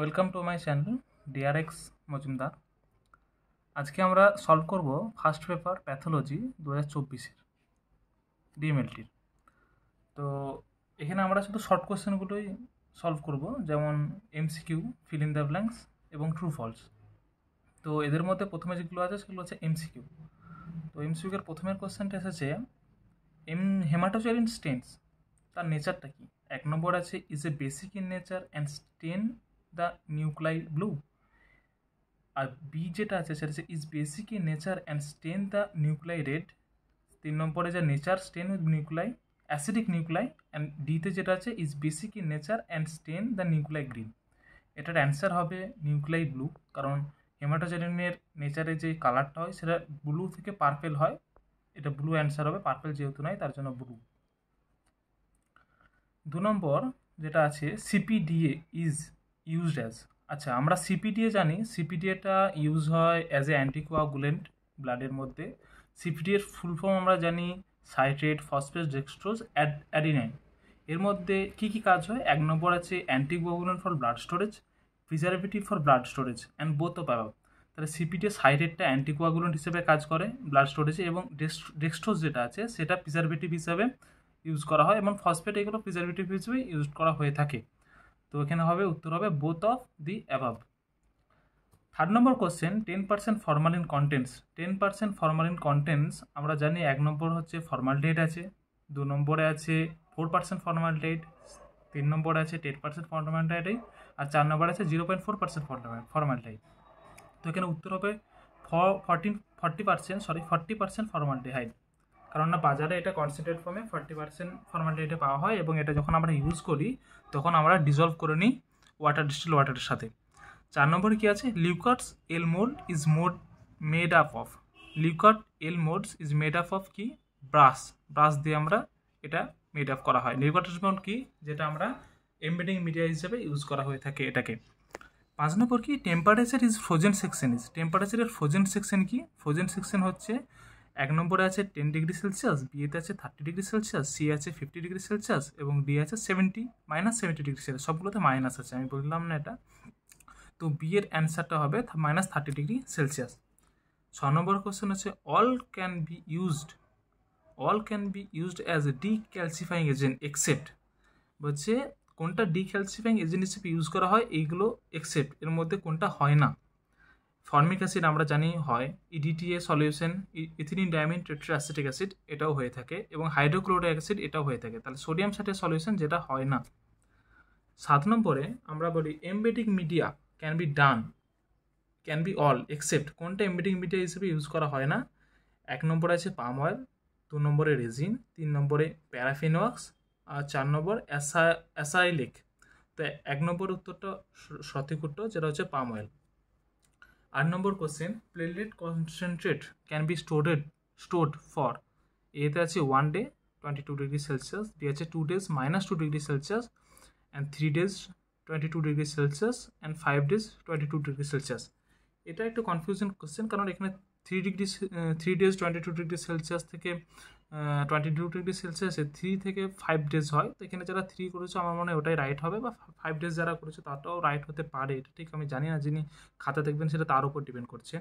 Welcome to my channel DRX Majumdar. আজকে আমরা solve করব ফার্স্ট পেপার প্যাথোলজি 2024-এর ডিএমএলটির। তো এখানে আমরা শুধু শর্ট কোশ্চেনগুলোই সলভ করব, যেমন MCQ, fill in the blanks এবং ট্রু ফলস। তো এদের মধ্যে প্রথমে যেগুলো আছে সেগুলো হচ্ছে এমসিকিউ। তো এমসিকিউর প্রথমের কোশ্চেনটা এসেছে হেমাটোজেলিন স্টেন্স তার নেচারটা কি। এক নম্বর আছে is a basic in nature and stain the nuclei blue. আর বি যেটা আছে সেটা হচ্ছে is basic in nature and stain the nuclei red. 3 নম্বরে যে nature stain with nuclei acidic nuclei. And ডিতে যেটা আছে is basic in nature and stain the nuclei green. এটার অ্যান্সার হবে নিউক্লাই ব্লু, কারণ হেমাটোজেলিনের নেচারে যে কালারটা হয় সেটা ব্লু থেকে পার্পেল হয়। এটা ব্লু অ্যান্সার হবে, পার্পেল যেহেতু নয় তার জন্য ব্লু। 2 নম্বর যেটা আছে সিপিডিএ ইজ ইউজড অ্যাজ। আচ্ছা, আমরা সিপিডিএ জানি, সিপিডিএটা ইউজ হয় অ্যাজ এ অ্যান্টিকোয়াগুলেন্ট ব্লাডের মধ্যে। সিপিডিএর ফুল ফর্ম আমরা জানি সাইট্রেট ফসফেট ডেক্সট্রোজ অ্যাডিনাইন। এর মধ্যে কি কি কাজ হয়? 1 নম্বর আছে anticoagulant for blood storage, preservative for blood storage and both of above. তাহলে সিপিডিএ সাইট্রেটটা অ্যান্টিকোয়াগুলেন্ট হিসেবে কাজ করে ব্লাড স্টোরেজে, এবং ডেক্সট্রোজ যেটা আছে সেটা প্রিজারভেটিভ হিসাবে ইউজ করা হয়, এবং ফসফেট এগুলো প্রিজারভেটিভ হিসেবে ইউজ করা হয়ে থাকে। তো এখানে হবে উত্তর হবে both of the above. 3rd number question 10% formalin contents. 10% formalin contents আমরা জানি 1 নম্বর হচ্ছে ফর্মালডিহাইড আছে, 2 নম্বরে আছে 4% ফর্মালডিহাইড, 3 নম্বরে আছে 10% ফর্মালডিহাইড, আর 4 নম্বরে আছে 0.4% ফর্মালডিহাইড। তো এখানে উত্তর হবে 40% ফর্মালডিহাইড, কারণ না বাজারে এটা কনসেন্ট্রেট ফর্মে 40% ফর্মালডিহাইডে পাওয়া হয়, এবং এটা যখন আমরা ইউজ করি তখন আমরা ডিজলভ করে নিই ডিস্টিল ওয়াটারের সাথে। 4 নম্বরে কি আছে? Leuckart's L mould is made up of. Leuckart L moulds is made up of কি? ব্রাশ দিয়ে আমরা এটা মেড আপ করা হয়। লিউকার্টস মোল্ড কি? যেটা আমরা এমবেডিং মিডিয়া হিসেবে ইউজ করা হয়ে থাকে এটাকে। 5 নম্বর কি? Temperature is frozen section is. টেম্পারেচারের ফ্রোজেন সেকশন কি? ফ্রোজেন সেকশন হচ্ছে 1 নম্বরে আছে 10 ডিগ্রি সেলসিয়াস, বিএতে আছে 30 ডিগ্রি সেলসিয়াস, সি আছে 50 ডিগ্রি সেলসিয়াস, এবং ডি আছে -70 ডিগ্রি সেলসিয়াস। সবগুলোতে মাইনাস আছে, আমি বললাম না এটা। তো বি এর অ্যান্সারটা হবে -30 ডিগ্রি সেলসিয়াস। 6 নম্বর কোশ্চেন হচ্ছে all can be used as a decalcifying agent except. বলছে কোনটা ডিক্যালসিফাইং এজেন্ট হিসেবে ইউজ করা হয়, এইগুলো এক্সেপ্ট এর মধ্যে কোনটা হয় না। ফর্মিক অ্যাসিড আমরা জানি হয়, EDTA solution, ethylene diamine tetraacetic acid এটাও হয়ে থাকে, এবং হাইড্রোক্লোরিক অ্যাসিড এটাও হয়ে থাকে। তাহলে সোডিয়াম সাথে সলিউশন যেটা হয় না। 7 নম্বরে আমরা বলি embedding media can be all except. কোনটা এমবেডিং মিডিয়া হিসেবে ইউজ করা হয় না? 1 নম্বরে আছে পাম অয়েল, 2 নম্বরে রেজিন, 3 নম্বরে প্যারাফিন ওয়াক্স, আর 4 নম্বর অ্যাসাইলিক। তো 1 নম্বর উত্তরটা সঠিক উত্তর, যেটা হচ্ছে palm oil. 8 number question platelet concentrate can be stored for. এতে আছে 1 ডে 22 ডিগ্রি সেলসিয়াস, বি আছে 2 days -2 degree Celsius, and 3 days 22 degree Celsius, and 5 days 22 degree Celsius. এটা একটু কনফিউশন কোশ্চেন, কারণ এখানে 3 days 22 ডিগ্রি সেলসিয়াস থেকে 22 ডিগ্রি সেলসিয়াসে 3 থেকে 5 days হয়। তো এখানে যারা 3 করেছে আমার মনে হয় ওটাই রাইট হবে, বা 5 days যারা করেছে তাটাও রাইট হতে পারে, এটা ঠিক আমি জানি না, যিনি খাতা দেখবেন সেটা তার উপর ডিপেন্ড করছে।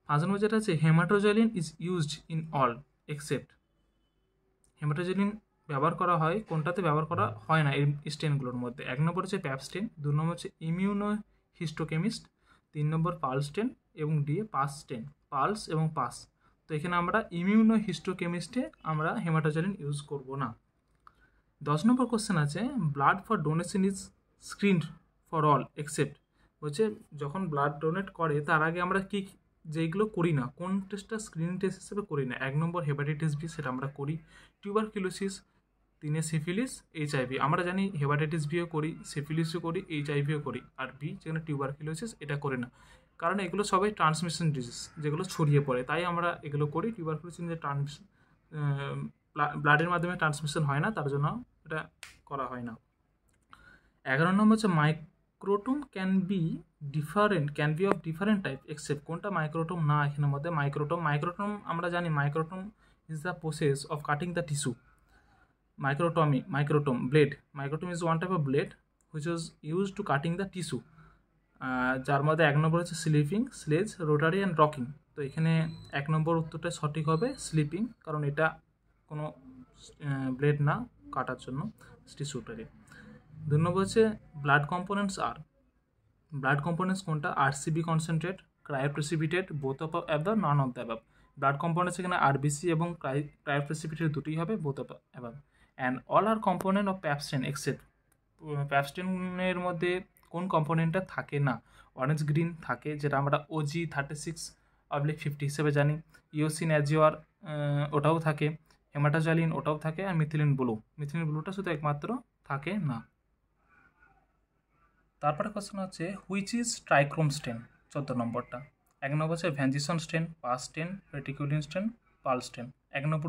5 নম্বর যেটা আছে haematoxylin is used in all except. Haematoxylin ব্যবহার করা হয়, কোনটাতে ব্যবহার করা হয় না এই স্টেনগুলোর মধ্যে? 1 নম্বর হচ্ছে প্যাপস্টেন, 2 নম্বর হচ্ছে ইমিউনোহিস্টোকেমিস্ট, 3 নম্বর পালস্টেন, এবং ডি পালস এবং পাস। তো এখানে আমরা ইমিউনোহিস্টোকেমিস্টে আমরা হেমাটোজেলিন ইউজ করব না। 10 নম্বর কোশ্চেন আছে blood for donation is screened for all except. বলছে যখন ব্লাড ডোনেট করে তার আগে আমরা কি যেগুলো করি না, কোন টেস্টটা স্ক্রিনিং টেস্ট হিসেবে করি না? 1 নম্বর হেপাটাইটিস বি, সেটা আমরা করি। টিউবারকিলোসিস, 3 সিফিলিস, এইচআইভি। আমরা জানি হেপাটাইটিস বিও করি, সিফিলিসও করি, এইচআইভিও করি, আর বি যেখানে টিউবারকিলোসিস এটা করি না, কারণ এগুলো সবাই ট্রান্সমিশন ডিজিজ, যেগুলো ছড়িয়ে পড়ে, তাই আমরা এগুলো করি। টিউবারকিলোসিস যে ব্লাডের মাধ্যমে ট্রান্সমিশন হয় না, তার জন্য এটা করা হয় না। 11 নম্বর হচ্ছে microtome can be of different type except. কোনটা মাইক্রোটোম না এখানের মধ্যে? মাইক্রোটোম আমরা জানি microtome is the process of cutting the tissue. Microtom blade. Microtom is one type of blade which is used to cutting the tissue. যার মধ্যে 1 নম্বর হচ্ছে sleeping, sledge, rotary and rocking. তো এখানে 1 নম্বর উত্তরটা সঠিক হবে স্লিপিং, কারণ এটা কোনো ব্লেড না কাটার জন্য, স্টিচ রোটারি। 2 নম্বর হচ্ছে blood components are. Blood components কোনটা? RCB concentrate, cryoprecipitate, both of above, none of the above. Blood components এখানে আরবিসি এবং ক্রায়োপ্রেসিপিটেট দুটোই হবে, both of above. And all are component of pap stain except, প্যাপস্টেনের মধ্যে কোন কম্পোনেন্টটা থাকে না? অরেঞ্জ গ্রিন থাকে, যেটা আমরা OG36/50 হিসেবে জানি। ইওসিন অ্যাজিওর ওটাও থাকে, হেমাটোজালিন ওটাও থাকে, আর মিথিলিন ব্লুটা শুধু একমাত্র থাকে না। তারপরে কোশ্চেন হচ্ছে হুইচ ইজ ট্রাইক্রোম স্টেন, 14 নম্বরটা। 1 নম্বর হচ্ছে ভ্যানজিসন স্টেন, পাস স্টেন, রেটিকুলিন স্টেন, পাল স্টেন। 1 নম্বর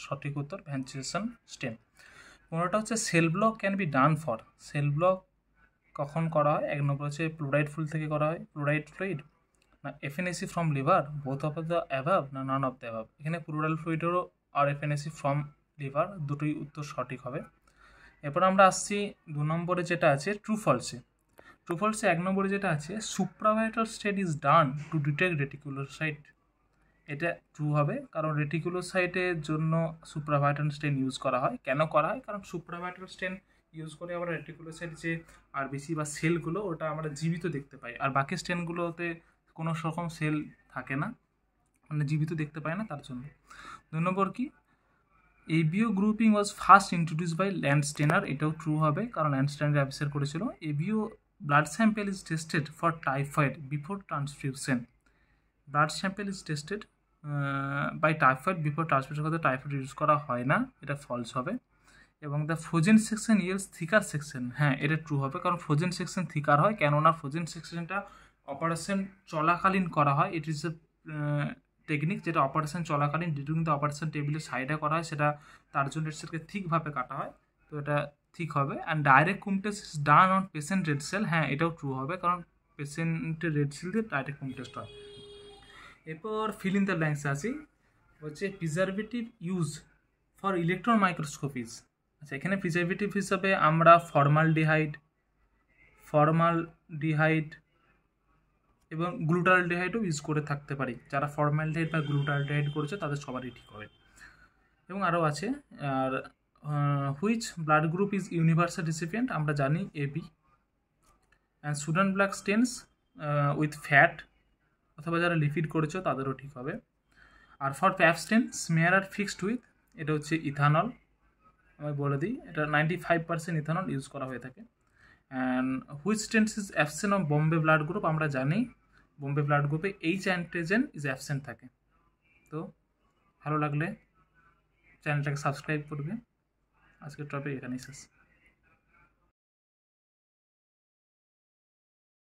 সঠিক উত্তর ভ্যানজিসন স্টেন। 15টা হচ্ছে cell block can be done for. Cell block কখন করা হয়? 1 নম্বর হচ্ছে ফ্লুরাইড ফুল থেকে করা হয়, ফ্লুরাইড ফ্লুইড, না FNAC from liver, both of the above, না নন অফ দ্য অ্যাভাব। এখানে ফ্লুরাইড ফ্লুইডেরও আর এফএনএসি ফ্রম লিভার, দুটোই উত্তর সঠিক হবে। এরপর আমরা আসছি 2 নম্বরে যেটা আছে ট্রু ফলসে। ট্রু ফলসে 1 নম্বরে যেটা আছে supravital stain is done to detect reticulocyte. এটা ট্রু হবে, কারণ রেটিকুলোসাইটের জন্য সুপ্রাভাইটাল স্টেন ইউজ করা হয়। কেন করা হয়? কারণ সুপ্রাভাইটাল স্টেন ইউজ করে আমরা রেটিকুলোসাইট যে আরবিসি বা সেলগুলো, ওটা আমরা জীবিত দেখতে পাই, আর বাকি স্টেনগুলোতে কোনো রকম সেল থাকে না, মানে জীবিত দেখতে পাই না, তার জন্য। 2 নম্বর কি? ABO grouping was first introduce by Landsteiner. এটাও ট্রু হবে, কারণ ল্যান্ডস্টেনার আবিষ্কার করেছিল। ABO blood sample is tested for typhoid before transfusion. Blood sample is tested by typhoid before transfusion করতে টাইফয়েড ইউজ করা হয় না, এটা ফলস হবে। এবং the frozen section yields thicker section, হ্যাঁ এটা ট্রু হবে, কারণ ফ্রোজেন সেকশন থিকার হয়, কেননা ফ্রোজেন সেকশনটা অপারেশন চলাকালীন করা হয়। ইট ইজ এ টেকনিক যেটা অপারেশন চলাকালীন ডিউরিং দ্য অপারেশন টেবিলের সাইডে করা হয়, সেটা তার জন্য সেটাকে ঠিকভাবে কাটা হয়, তো এটা ঠিক হবে। অ্যান্ড ডাইরেক্ট কুম test is done on patient red cell, হ্যাঁ এটাও ট্রু হবে, কারণ পেশেন্টের রেড সেল দিয়ে ডাইরেক্ট কুম টেস্ট হয়। এরপর ফিল ইন দ্য ব্ল্যাঙ্কস আসি, হচ্ছে প্রিজারভেটিভ ইউজ ফর ইলেকট্রন মাইক্রোস্কোপিজ। আচ্ছা, এখানে প্রিজারভেটিভ হিসাবে আমরা ফর্মালডিহাইড এবং গ্লুটালডিহাইডও ইউজ করে থাকতে পারি। যারা ফর্মালডিহাইড বা গ্লুটালডিহাইড করেছে তাদের সবারই ঠিক হবে। এবং আরও আছে, আর which blood group is universal recipient, আমরা জানি AB। And Sudan black stains with fat, অথবা যারা লিপিড করেছো তাদেরও ঠিক হবে। আর for pap stain smear are fixed with, এটা হচ্ছে ইথানল, আমি বলে দিই, এটা 95% ইথানল ইউজ করা হয়ে থাকে। And which stains is absent of Bombay blood group, আমরা জানি বোম্বে ব্লাড গ্রুপে H অ্যান্টিজেন ইজ অ্যাবসেন্ট থাকে। তো ভালো লাগলে চ্যানেলটাকে সাবস্ক্রাইব করবে। আজকের টপিক এখানেই শেষ।